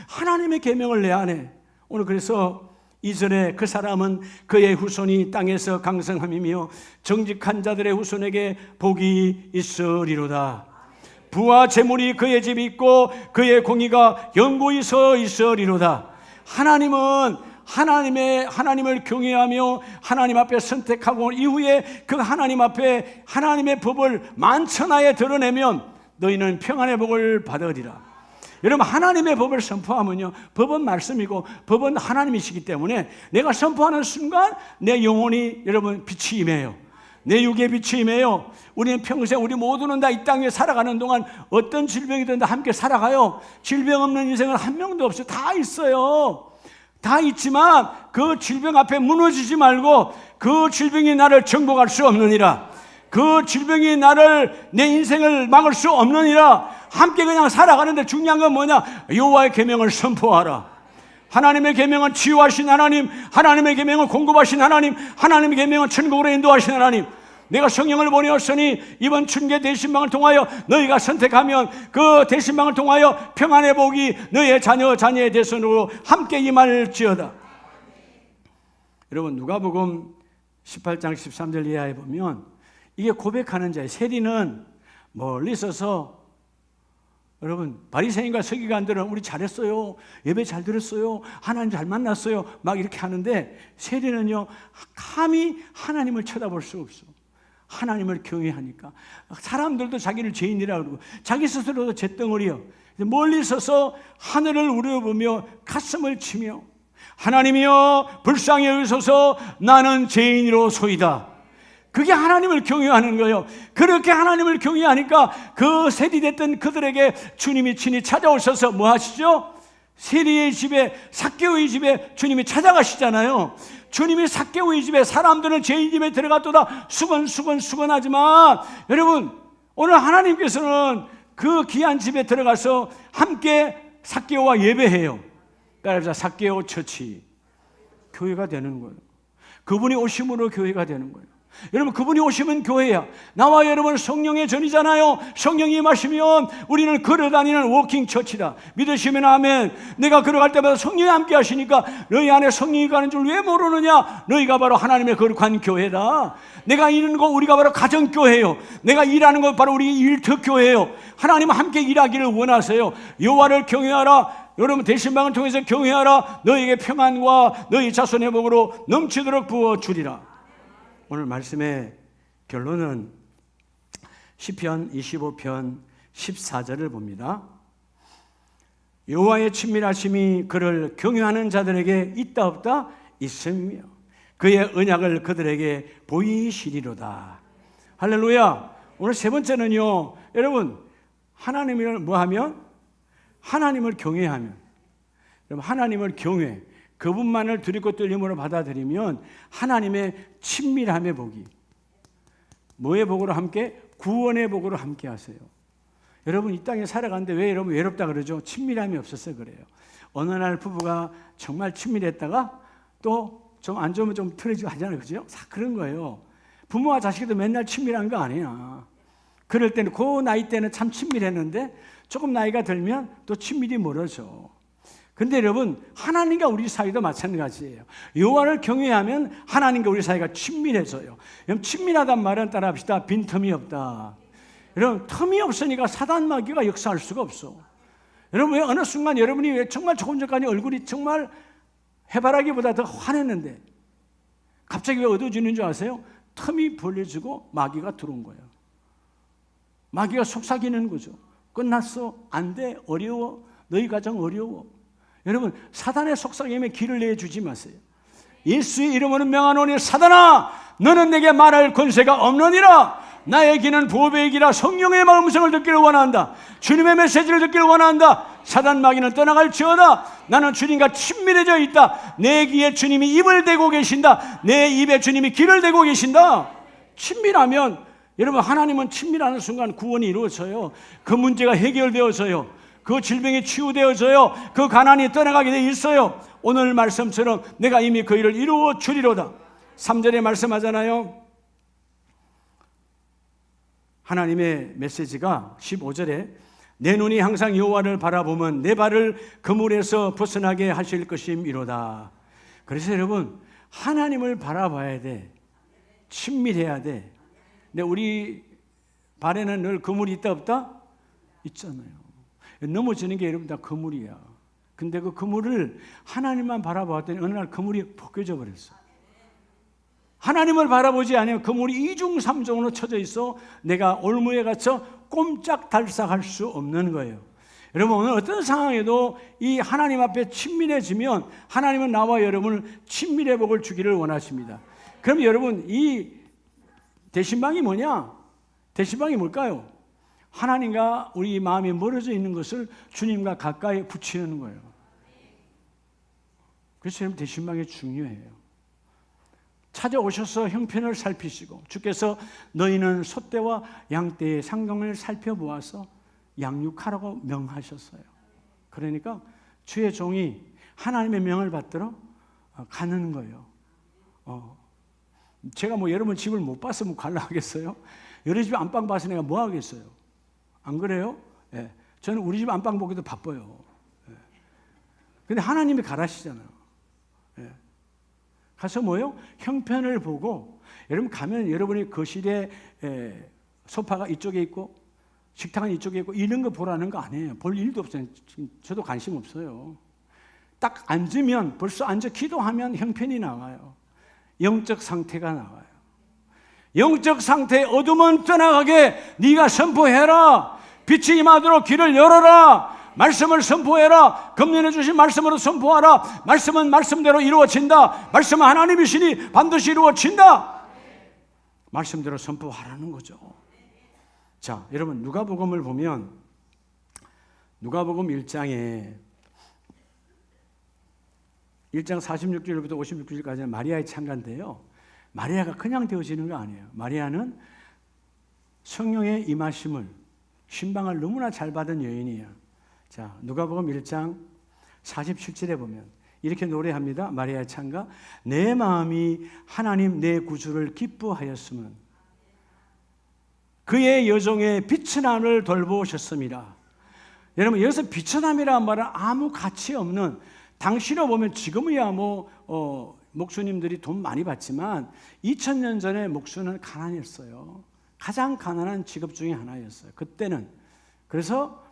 S1: 하나님의 계명을 내 안에. 오늘 그래서 이전에 그 사람은 그의 후손이 땅에서 강성함이며 정직한 자들의 후손에게 복이 있으리로다. 부와 재물이 그의 집에 있고 그의 공의가 영구히 서 있으리로다. 하나님은 하나님을 경외하며 하나님 앞에 선택하고 이후에 그 하나님 앞에 하나님의 법을 만천하에 드러내면 너희는 평안의 복을 받으리라. 여러분 하나님의 법을 선포하면요, 법은 말씀이고 법은 하나님이시기 때문에 내가 선포하는 순간 내 영혼이 여러분 빛이 임해요. 내 육의 빛이 임해요. 우리는 평생 우리 모두는 다 이 땅에 살아가는 동안 어떤 질병이든 다 함께 살아가요. 질병 없는 인생은 한 명도 없어요. 다 있어요. 다 있지만 그 질병 앞에 무너지지 말고 그 질병이 나를 정복할 수 없느니라. 그 질병이 내 인생을 막을 수 없느니라. 함께 그냥 살아가는데 중요한 건 뭐냐? 여호와의 계명을 선포하라. 하나님의 계명은 치유하신 하나님, 하나님의 계명은 공급하신 하나님, 하나님의 계명은 천국으로 인도하신 하나님. 내가 성령을 보내었으니 이번 춘계 대신방을 통하여 너희가 선택하면 그 대신방을 통하여 평안의 복이 너희의 자녀의 대선으로 함께 임할지어다. 여러분 누가복음 18장 13절 이하에 보면 이게 고백하는 자예요. 세리는 멀리 있어서 여러분 바리새인과 서기관들은 우리 잘했어요, 예배 잘 드렸어요, 하나님 잘 만났어요 막 이렇게 하는데 세리는요 감히 하나님을 쳐다볼 수 없어. 하나님을 경외하니까. 사람들도 자기를 죄인이라고 그러고 자기 스스로도 잿덩어리요. 멀리 서서 하늘을 우려보며 가슴을 치며 하나님이여 불쌍히 여기소서 나는 죄인이로소이다. 그게 하나님을 경외하는 거예요. 그렇게 하나님을 경외하니까 그 세리됐던 그들에게 주님이 친히 찾아오셔서 뭐 하시죠? 세리의 집에, 삭개오의 집에 주님이 찾아가시잖아요. 주님이 삭개오의 집에, 사람들은 죄인 집에 들어갔도다 수건하지만 여러분 오늘 하나님께서는 그 귀한 집에 들어가서 함께 삭개오와 예배해요. 그래서 삭개오 처치. 교회가 되는 거예요. 그분이 오심으로 교회가 되는 거예요. 여러분, 그분이 오시면 교회야. 나와 여러분 성령의 전이잖아요. 성령이 임하시면 우리는 걸어다니는 워킹 처치다. 믿으시면 아멘. 내가 걸어갈 때마다 성령이 함께 하시니까 너희 안에 성령이 가는 줄 왜 모르느냐? 너희가 바로 하나님의 거룩한 교회다. 내가 있는 거 우리가 바로 가정교회예요. 내가 일하는 거 바로 우리 일터교회예요. 하나님은 함께 일하기를 원하세요. 여호와를 경외하라. 여러분, 대신방을 통해서 경외하라. 너희에게 평안과 너희 자손의 복으로 넘치도록 부어주리라. 오늘 말씀의 결론은 시편 25편 14절을 봅니다. 여호와의 친밀하심이 그를 경외하는 자들에게 있다 없다? 있으며 그의 언약을 그들에게 보이시리로다. 할렐루야. 오늘 세 번째는요, 여러분, 하나님을 뭐하면? 하나님을 경외하면. 여러분, 하나님을 경외, 그분만을 드리고 떨림으로 받아들이면 하나님의 친밀함의 복이, 뭐의 복으로 함께? 구원의 복으로 함께 하세요. 여러분, 이 땅에 살아가는데 왜 여러분 외롭다 그러죠? 친밀함이 없어서 그래요. 어느 날 부부가 정말 친밀했다가 또 좀 안 좋으면 좀 틀어지고 하잖아요. 그죠? 그런 거예요. 부모와 자식도 맨날 친밀한 거 아니야. 그럴 때는, 그 나이 때는 참 친밀했는데 조금 나이가 들면 또 친밀이 멀어져. 근데 여러분, 하나님과 우리 사이도 마찬가지예요. 여호와를 경외하면 하나님과 우리 사이가 친밀해져요. 여러분, 친밀하단 말은 따라합시다. 빈틈이 없다. 여러분, 틈이 없으니까 사단 마귀가 역사할 수가 없어. 여러분, 왜 어느 순간 여러분이 왜 정말 조금 전까지 얼굴이 정말 해바라기보다 더 환했는데 갑자기 왜 어두워지는 줄 아세요? 틈이 벌려지고 마귀가 들어온 거예요. 마귀가 속삭이는 거죠. 끝났어. 안 돼. 어려워. 너희 가정 어려워. 여러분, 사단의 속삭임에 길을 내주지 마세요. 예수의 이름으로 명하노니 사단아, 너는 내게 말할 권세가 없느니라. 나의 귀는 보배의 귀라. 성령의 마음성을 듣기를 원한다. 주님의 메시지를 듣기를 원한다. 사단 마귀는 떠나갈지어다. 나는 주님과 친밀해져 있다. 내 귀에 주님이 입을 대고 계신다. 내 입에 주님이 귀를 대고 계신다. 친밀하면, 여러분, 하나님은 친밀하는 순간 구원이 이루어져요. 그 문제가 해결되어져요. 그 질병이 치유되어져요. 그 가난이 떠나가게 돼 있어요. 오늘 말씀처럼 내가 이미 그 일을 이루어 주리로다. 3절에 말씀하잖아요. 하나님의 메시지가 15절에 내 눈이 항상 여호와를 바라보면 내 발을 그물에서 벗어나게 하실 것임이로다. 그래서 여러분, 하나님을 바라봐야 돼. 친밀해야 돼. 근데 우리 발에는 늘 그물이 있다 없다? 있잖아요. 넘어지는 게 여러분 다 그물이야. 근데 그 그물을 하나님만 바라봤더니 어느 날 그물이 벗겨져 버렸어. 하나님을 바라보지 않으면 그물이 이중삼중으로 쳐져 있어 내가 올무에 갇혀 꼼짝달싹할 수 없는 거예요. 여러분, 오늘 어떤 상황에도 이 하나님 앞에 친밀해지면 하나님은 나와 여러분을 친밀의 복을 주기를 원하십니다. 그럼 여러분, 이 대신방이 뭐냐? 대신방이 뭘까요? 하나님과 우리 마음이 멀어져 있는 것을 주님과 가까이 붙이는 거예요. 그래서 여러분, 대신방이 중요해요. 찾아오셔서 형편을 살피시고 주께서 너희는 소떼와 양떼의 상경을 살펴보아서 양육하라고 명하셨어요. 그러니까 주의 종이 하나님의 명을 받들어 가는 거예요. 제가 뭐 여러분 집을 못 봤으면 갈라 하겠어요? 여러 집 안방 봐서 내가 뭐 하겠어요? 안 그래요? 예. 저는 우리 집 안방 보기도 바빠요. 예. 근데 하나님이 가라시잖아요. 예. 가서 뭐요? 형편을 보고, 여러분 가면 여러분이 거실에 소파가 이쪽에 있고 식탁은 이쪽에 있고 이런 거 보라는 거 아니에요. 볼 일도 없어요. 저도 관심 없어요. 딱 앉으면 벌써 앉아 기도하면 형편이 나와요. 영적 상태가 나와요. 영적 상태의 어둠은 떠나가게 네가 선포해라. 빛이 임하도록 길을 열어라. 말씀을 선포해라. 금년에 주신 말씀으로 선포하라. 말씀은 말씀대로 이루어진다. 말씀은 하나님이시니 반드시 이루어진다. 말씀대로 선포하라는 거죠. 자, 여러분, 누가복음을 보면 누가복음 1장 46절부터 56절까지는 마리아의 찬가인데요. 마리아가 그냥 되어지는 거 아니에요. 마리아는 성령의 임하심을, 신방을 너무나 잘 받은 여인이에요. 자, 누가복음 1장 47절에 보면 이렇게 노래합니다. 마리아의 찬가. 내 마음이 하나님 내 구주를 기뻐하였으면 그의 여종의 빛의 남을 돌보셨습니다. 여러분, 여기서 빛의 남이라는 말은 아무 가치 없는, 당시로 보면 지금이야 목수님들이 돈 많이 받지만 2000년 전에 목수는 가난했어요. 가장 가난한 직업 중에 하나였어요, 그때는. 그래서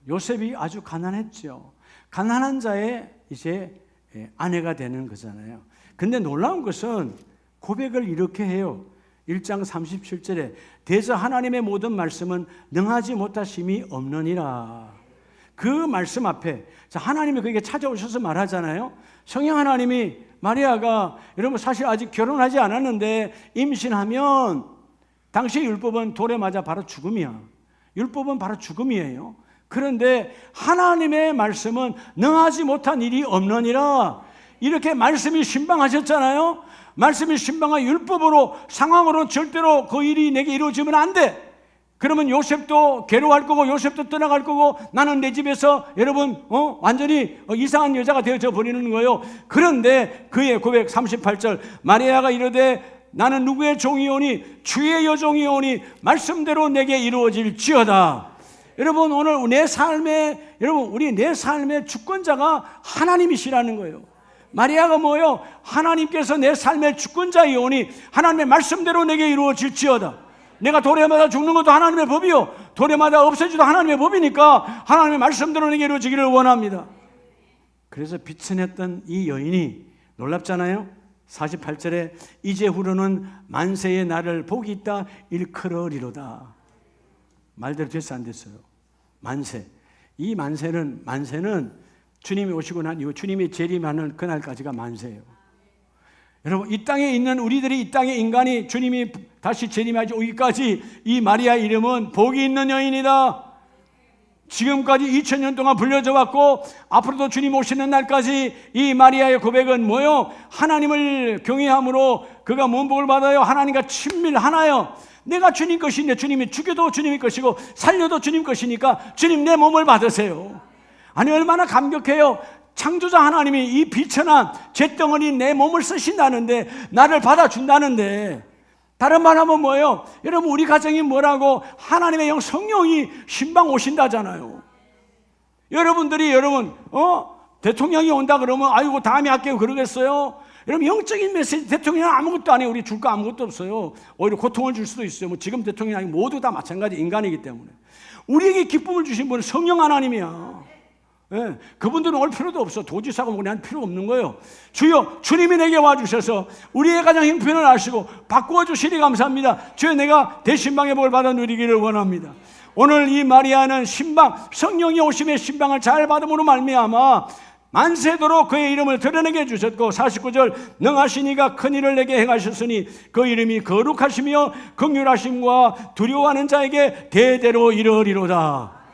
S1: 요셉이 아주 가난했죠. 가난한 자의 이제 아내가 되는 거잖아요. 근데 놀라운 것은 고백을 이렇게 해요. 1장 37절에 대저 하나님의 모든 말씀은 능하지 못하심이 없느니라. 그 말씀 앞에 하나님이 그에게 찾아오셔서 말하잖아요. 성령 하나님이 마리아가, 여러분 사실 아직 결혼하지 않았는데 임신하면 당시 율법은 돌에 맞아 바로 죽음이야. 율법은 바로 죽음이에요. 그런데 하나님의 말씀은 능하지 못한 일이 없느니라. 이렇게 말씀이 신방하셨잖아요. 말씀이 신방한 율법으로, 상황으로 절대로 그 일이 내게 이루어지면 안 돼. 그러면 요셉도 괴로워할 거고 요셉도 떠나갈 거고 나는 내 집에서 여러분 완전히 이상한 여자가 되어져 버리는 거예요. 그런데 그의 고백 38절, 마리아가 이르되 나는 누구의 종이오니 주의 여종이오니 말씀대로 내게 이루어질지어다. 여러분, 오늘 내 삶의, 여러분 우리 내 삶의 주권자가 하나님이시라는 거예요. 마리아가 뭐예요? 하나님께서 내 삶의 주권자이오니 하나님의 말씀대로 내게 이루어질지어다. 내가 돌에 맞아 죽는 것도 하나님의 법이요, 돌에 맞아 없어지도 하나님의 법이니까 하나님의 말씀대로 내게 이루어지기를 원합니다. 그래서 비천했던 이 여인이 놀랍잖아요. 48절에 이제후로는 만세의 날을 복이 있다 일컬으리로다. 말대로 됐어 안 됐어요? 만세. 이 만세는 주님이 오시고 난 이후 주님이 재림하는 그날까지가 만세예요. 여러분, 이 땅에 있는 우리들이, 이 땅의 인간이 주님이 다시 재림하지 오기까지 이 마리아 이름은 복이 있는 여인이다. 지금까지 2000년 동안 불려져 왔고 앞으로도 주님 오시는 날까지 이 마리아의 고백은 뭐요? 하나님을 경외함으로 그가 문복을 받아요. 하나님과 친밀하나요? 내가 주님 것인데 주님이 죽여도 주님의 것이고 살려도 주님 것이니까 주님 내 몸을 받으세요. 아니 얼마나 감격해요. 창조자 하나님이 이 비천한 잿덩어리 내 몸을 쓰신다는데, 나를 받아준다는데, 다른 말 하면 뭐예요? 여러분, 우리 가정이 뭐라고? 하나님의 영 성령이 신방 오신다잖아요. 여러분들이 대통령이 온다 그러면 아이고 다음에 할게요 그러겠어요? 여러분, 영적인 메시지, 대통령은 아무것도 안 해요. 우리 줄 거 아무것도 없어요. 오히려 고통을 줄 수도 있어요. 지금 대통령이 아니고 모두 다 마찬가지 인간이기 때문에. 우리에게 기쁨을 주신 분은 성령 하나님이야. 네, 그분들은 올 필요도 없어. 도지사가 뭐냐 할 필요 없는 거예요. 주여, 주님이 내게 와주셔서 우리의 가정 형편을 아시고 바꾸어 주시니 감사합니다. 주여, 내가 대신방의 복을 받아 누리기를 원합니다. 오늘 이 마리아는 신방, 성령이 오심의 신방을 잘 받음으로 말미암아 만세도록 그의 이름을 드러내게 해주셨고, 49절 능하신 이가 큰 일을 내게 행하셨으니 그 이름이 거룩하시며 긍휼하심과 두려워하는 자에게 대대로 이르리로다.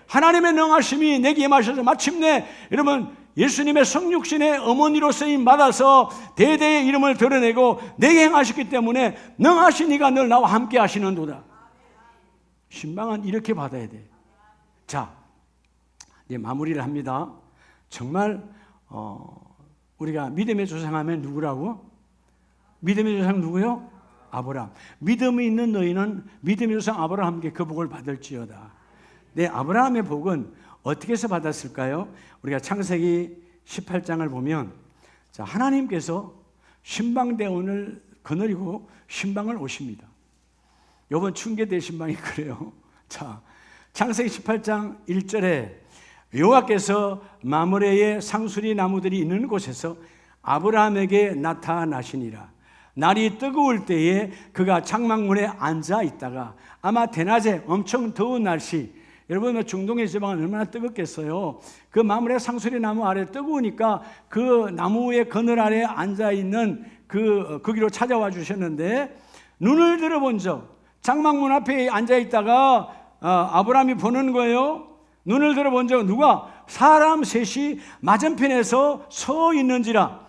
S1: 하나님의 능하심이 내게 임하셔서 마침내 여러분 예수님의 성육신의 어머니로 쓰임 받아서 대대의 이름을 드러내고 내게 행하셨기 때문에 능하신 이가 늘 나와 함께 하시는도다. 신방은 이렇게 받아야 돼. 자, 이제 마무리를 합니다. 정말 우리가 믿음의 조상하면 누구라고? 믿음의 조상 누구요? 아브라함. 믿음이 있는 너희는 믿음의 조상 아브라함께 그 복을 받을지어다. 네, 아브라함의 복은 어떻게 해서 받았을까요? 우리가 창세기 18장을 보면, 자, 하나님께서 신방대원을 거느리고 신방을 오십니다. 이번 충계대 신방이 그래요. 자, 창세기 18장 1절에 여호와께서 마므레의 상수리 나무들이 있는 곳에서 아브라함에게 나타나시니라. 날이 뜨거울 때에 그가 장막문에 앉아 있다가, 아마 대낮에 엄청 더운 날씨, 여러분 중동의 지방은 얼마나 뜨겁겠어요. 그 마므레 상수리 나무 아래 뜨거우니까 그 나무의 그늘 아래 앉아있는 거기로 찾아와 주셨는데, 눈을 들어본 적, 장막문 앞에 앉아있다가 아브라함이 보는 거예요. 눈을 들어본 적, 누가? 사람 셋이 맞은편에서 서 있는지라.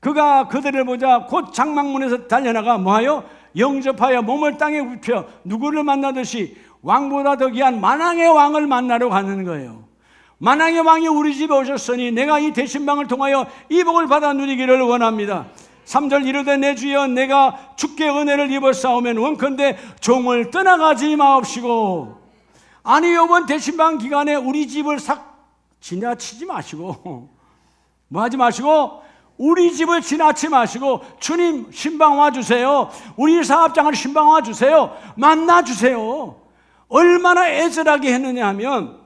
S1: 그가 그들을 보자 곧 장막문에서 달려나가 뭐하여? 영접하여 몸을 땅에 굽혀 누구를 만나듯이 왕보다 더 귀한 만왕의 왕을 만나러 가는 거예요. 만왕의 왕이 우리 집에 오셨으니 내가 이 대신방을 통하여 이 복을 받아 누리기를 원합니다. 3절 이르되 내 주여 내가 주께 은혜를 입어 싸우면 원컨대 종을 떠나가지 마옵시고. 아니 이번 대신방 기간에 우리 집을 싹 지나치지 마시고 뭐 하지 마시고 우리 집을 지나치 마시고 주님 신방 와주세요. 우리 사업장을 신방 와주세요. 만나주세요. 얼마나 애절하게 했느냐 하면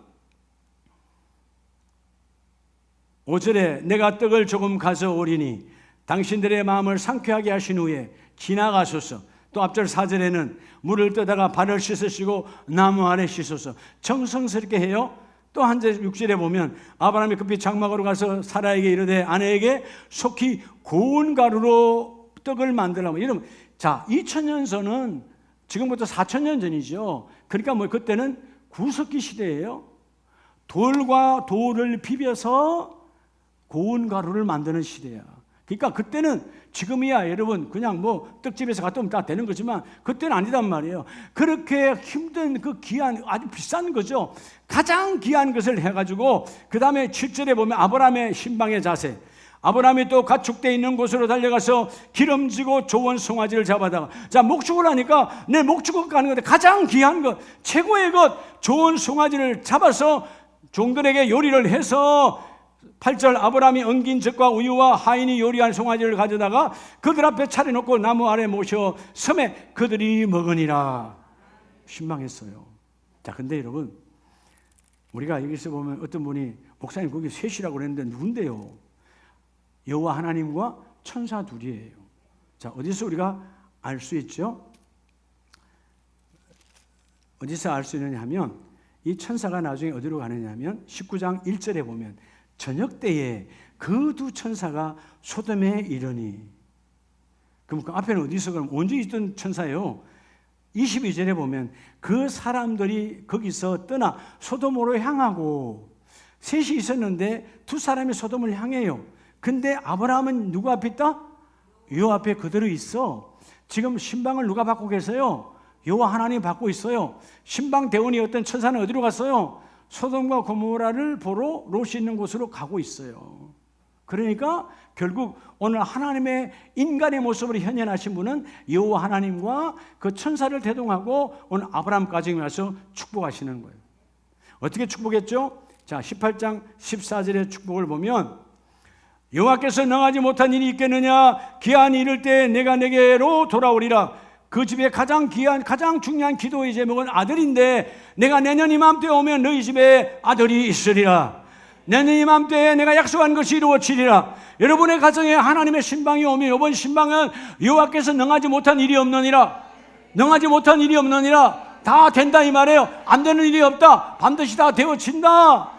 S1: 5절에 내가 떡을 조금 가져오리니 당신들의 마음을 상쾌하게 하신 후에 지나가소서. 또 앞절 4절에는 물을 떠다가 발을 씻으시고 나무 아래 씻어서 정성스럽게 해요. 또 한 절 6절에 보면 아브라함이 급히 장막으로 가서 사라에게 이르되 아내에게 속히 고운 가루로 떡을 만들라고. 이러면 자 2000년 전은 지금부터 4000년 전이죠. 그러니까 뭐 그때는 구석기 시대예요. 돌과 돌을 비벼서 고운 가루를 만드는 시대야. 그러니까 그때는 지금이야 여러분 그냥 뭐 떡집에서 갔다 오면 다 되는 거지만 그때는 아니단 말이에요. 그렇게 힘든 그 귀한 아주 비싼 거죠. 가장 귀한 것을 해가지고 그 다음에 7절에 보면 아브라함의 신방의 자세. 아브라함이 또 가축대 있는 곳으로 달려가서 기름지고 좋은 송아지를 잡아다가 자 목축을 하니까 내 목축을 가는 건데 가장 귀한 것 최고의 것 좋은 송아지를 잡아서 종들에게 요리를 해서 8절 아브라함이 엉긴 젖과 우유와 하인이 요리한 송아지를 가져다가 그들 앞에 차려놓고 나무 아래 모셔 섬에 그들이 먹으니라. 신방했어요. 자 근데 여러분 우리가 여기서 보면 어떤 분이 목사님 거기 셋이라고 그랬는데 누군데요? 여호와 하나님과 천사 둘이에요. 자 어디서 우리가 알 수 있죠? 어디서 알 수 있느냐 하면 이 천사가 나중에 어디로 가느냐 하면 19장 1절에 보면 저녁 때에 그 두 천사가 소돔에 이르니. 그럼 그 앞에는 어디서 그럼 언제 있던 천사예요? 22절에 보면 그 사람들이 거기서 떠나 소돔으로 향하고 셋이 있었는데 두 사람이 소돔을 향해요. 근데 아브라함은 누구 앞에 있다? 여호와 앞에 그대로 있어. 지금 신방을 누가 받고 계세요? 여호와 하나님 받고 있어요. 신방 대원이 어떤 천사는 어디로 갔어요? 소돔과 고모라를 보러 롯이 있는 곳으로 가고 있어요. 그러니까 결국 오늘 하나님의 인간의 모습으로 현현하신 분은 여호와 하나님과 그 천사를 대동하고 오늘 아브라함 가정에 와서 축복하시는 거예요. 어떻게 축복했죠? 자 18장 14절의 축복을 보면 여호와께서 능하지 못한 일이 있겠느냐 기한이 이를 때 내가 내게로 돌아오리라. 그 집에 가장 귀한 가장 중요한 기도의 제목은 아들인데 내가 내년 이맘때 오면 너희 집에 아들이 있으리라. 내년 이맘때에 내가 약속한 것이 이루어지리라. 여러분의 가정에 하나님의 신방이 오면 이번 신방은 여호와께서 능하지 못한 일이 없느니라. 능하지 못한 일이 없느니라. 다 된다 이 말이에요. 안 되는 일이 없다. 반드시 다 되어진다.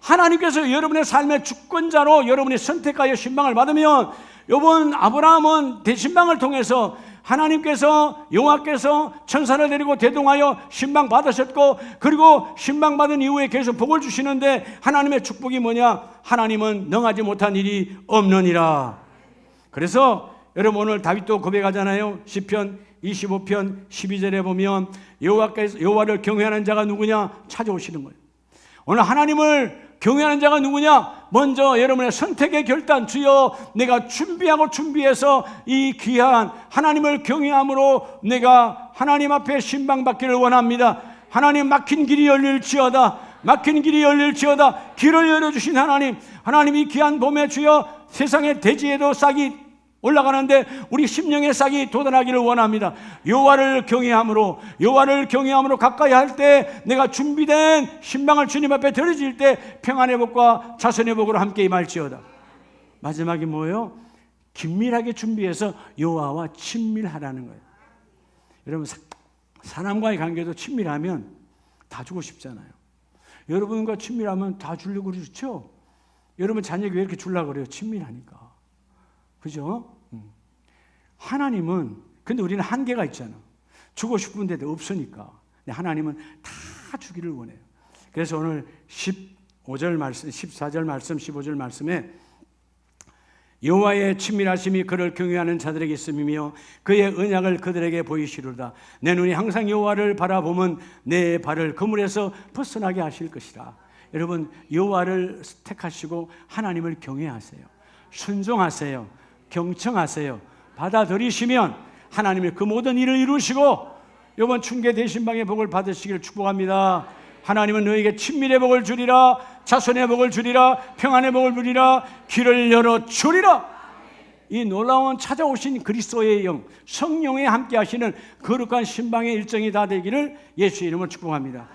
S1: 하나님께서 여러분의 삶의 주권자로 여러분이 선택하여 신방을 받으면 이번 아브라함은 대신방을 통해서 하나님께서 여호와께서 천사를 데리고 대동하여 신방 받으셨고 그리고 신방 받은 이후에 계속 복을 주시는데 하나님의 축복이 뭐냐? 하나님은 능하지 못한 일이 없느니라. 그래서 여러분 오늘 다윗도 고백하잖아요. 시편 25편 12절에 보면 여호와를 경외하는 자가 누구냐? 찾아오시는 거예요. 오늘 하나님을 경외하는 자가 누구냐? 먼저 여러분의 선택의 결단 주여 내가 준비해서 이 귀한 하나님을 경외함으로 내가 하나님 앞에 신방받기를 원합니다. 하나님 막힌 길이 열릴지어다. 막힌 길이 열릴지어다. 길을 열어주신 하나님 이 귀한 봄에 주여 세상의 대지에도 싹이 올라가는데 우리 심령의 싹이 돋아나기를 원합니다. 여호와를 경외함으로 가까이 할 때 내가 준비된 신방을 주님 앞에 드려질 때 평안의 복과 자손의 복으로 함께 임할지어다. 마지막이 뭐예요? 긴밀하게 준비해서 여호와와 친밀하라는 거예요. 여러분 사람과의 관계도 친밀하면 다 주고 싶잖아요. 여러분과 친밀하면 다 주려고 그러죠. 여러분 자녀에게 왜 이렇게 주려고 그래요? 친밀하니까. 그죠? 하나님은 근데 우리는 한계가 있잖아. 주고 싶은데도 없으니까. 근데 하나님은 다 주기를 원해요. 그래서 오늘 15절 말씀, 14절 말씀, 15절 말씀에 여호와의 친밀하심이 그를 경외하는 자들에게 있음이며 그의 언약을 그들에게 보이시리로다. 내 눈이 항상 여호와를 바라보면 내 발을 그물에서 벗어나게 하실 것이라. 여러분 여호와를 택하시고 하나님을 경외하세요. 순종하세요. 경청하세요. 받아들이시면 하나님의 그 모든 일을 이루시고 이번 충계 대신방의 복을 받으시기를 축복합니다. 하나님은 너에게 친밀의 복을 주리라, 자손의 복을 주리라, 평안의 복을 주리라, 길을 열어 주리라. 이 놀라운 찾아오신 그리스도의 영, 성령에 함께 하시는 거룩한 신방의 일정이 다 되기를 예수의 이름으로 축복합니다.